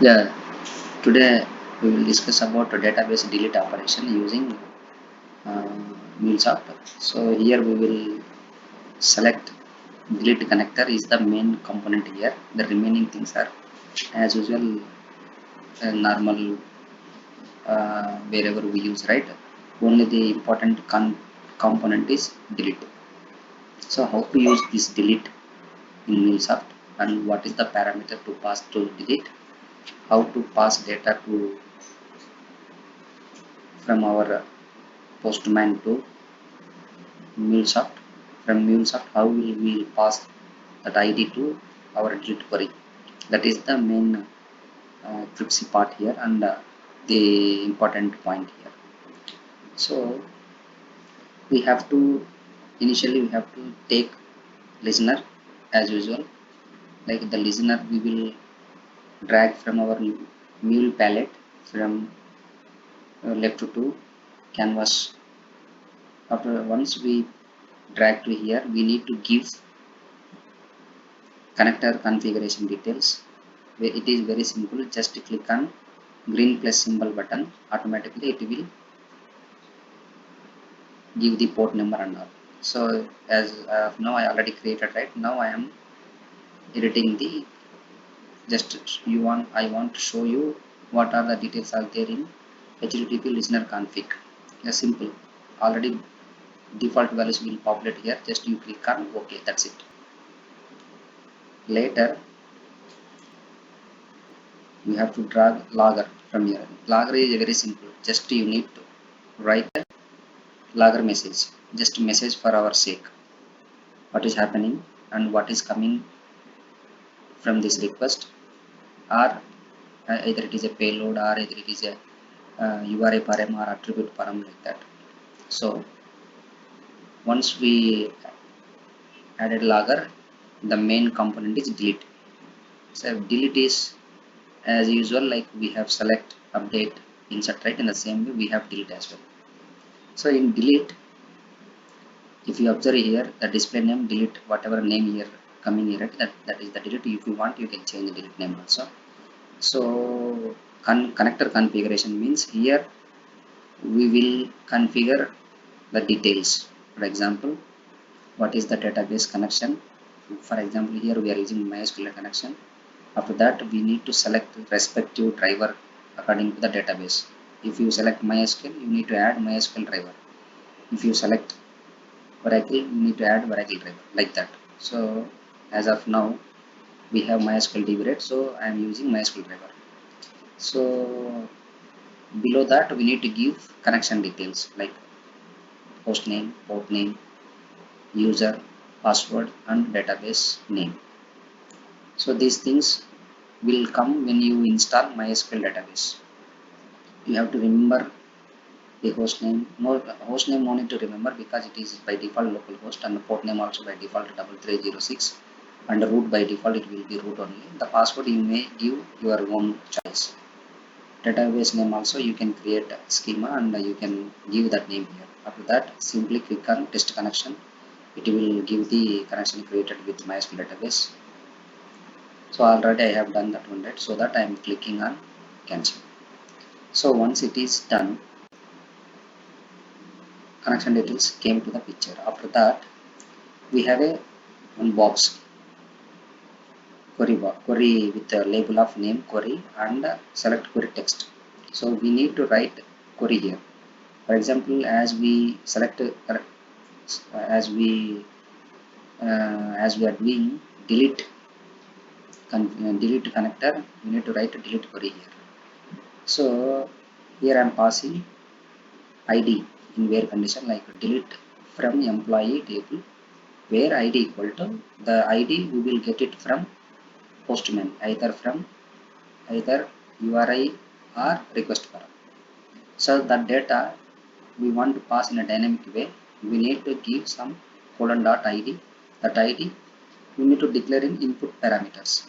Yeah, today we will discuss about a database delete operation using uh, Mulesoft. So here we will select delete connector is the main component here. The remaining things are as usual normal wherever we use, right? Only the important component is delete. So how to use this delete in Mulesoft and what is the parameter to pass to delete? How to pass data to from our postman to Mulesoft. From Mulesoft, how will we pass that ID to our delete query? That is the main tricksy part here and the important point here. So we have to initially we have to take listener as usual. Like the listener, we will drag from our mule palette from left to canvas. After once we drag to here, we need to give connector configuration details. It is very simple, just click on green plus symbol button, automatically it will give the port number and all. So as now I already created, right? Now I am editing the just you want I want to show you what are the details are there in http listener config. Yeah, simple, already default values will populate here, just you click on ok, that's it. Later you have to drag logger from here. Logger is very simple, just you need to write a logger message, just message for our sake what is happening and what is coming from this request, or either it is a payload or either it is a URI param or attribute param, like that. So once we added logger, the main component is delete. So delete is as usual, like we have select, update, insert, right? In the same way we have delete as well. So in delete, if you observe here the display name, delete whatever name here coming here, right? That is the delete. If you want, you can change the delete name also. So connector configuration means here we will configure the details. For example, what is the database connection? For example, here we are using MySQL connection. After that, we need to select respective driver according to the database. If you select MySQL, you need to add MySQL driver. If you select Oracle, you need to add Oracle driver, like that. So as of now we have MySQL DB, right? So I am using MySQL driver. So below that we need to give connection details like host name, port name, user, password and database name. So these things will come when you install MySQL database. You have to remember the host name. No, host name no need to remember because it is by default localhost, and the port name also by default 3306, and the root by default it will be root only. The password you may give your own choice. Database name also you can create a schema and you can give that name here. After that, simply click on test connection. It will give the connection created with MySQL database. So already I have done that one, right? So that I am clicking on cancel. So once it is done, connection details came to the picture. After that, we have a one box query with the label of name query and select query text. So we need to write query here. For example, as we select as we as we are doing delete delete connector, we need to write a delete query here. So here I am passing id in where condition, like delete from employee table where id equal to the id we will get it from postman, either from either URI or request param. So that data we want to pass in a dynamic way, we need to give some colon dot id. That id we need to declare in input parameters.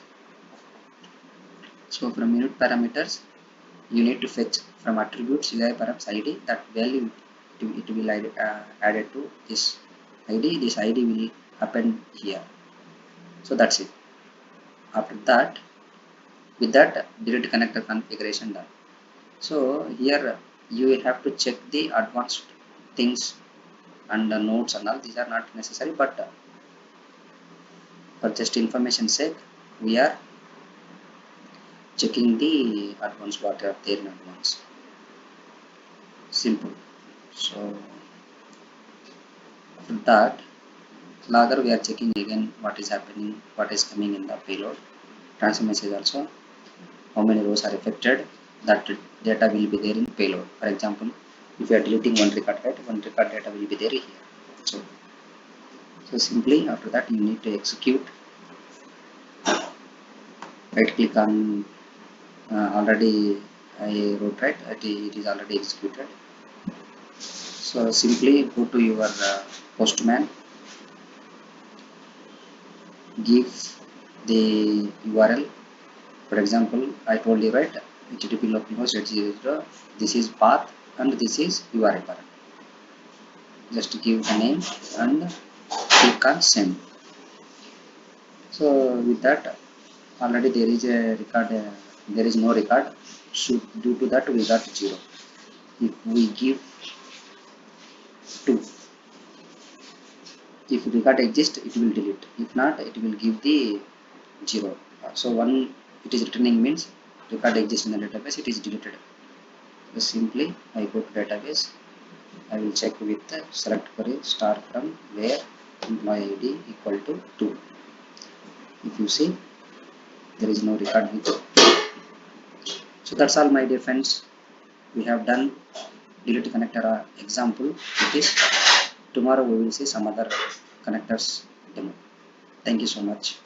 So from input parameters you need to fetch from attributes UI params id, that value it will added to this id. This id will happen here. So that's it. After that, With that, delete connector configuration done. So here you have to check the advanced things and the nodes and all. These are not necessary, but for just information sake, we are checking the advanced what are there in advance. Simple. So after that, logger we are checking again what is happening, what is coming in the payload. Transfer message also, how many rows are affected, that data will be there in payload. For example, if you are deleting one record, right, one record data will be there here. So simply after that you need to execute. Right click on already I wrote, right, it is already executed. So simply go to your postman, give the URL. For example, I told you, right, http localhost 80, this is path and this is URL. Just give the name and click on send. So with that, already there is a record, there is no record. So due to that we got 0. If we give 2, if record exists it will delete, if not it will give the 0. So one it is returning means record exists in the database, it is deleted. So simply I go to database, I will check with the select query star from where employee id equal to 2. If you see there is no record with. So that's all my dear friends, we have done delete connector example with this. Tomorrow we will see some other connectors demo. Thank you so much.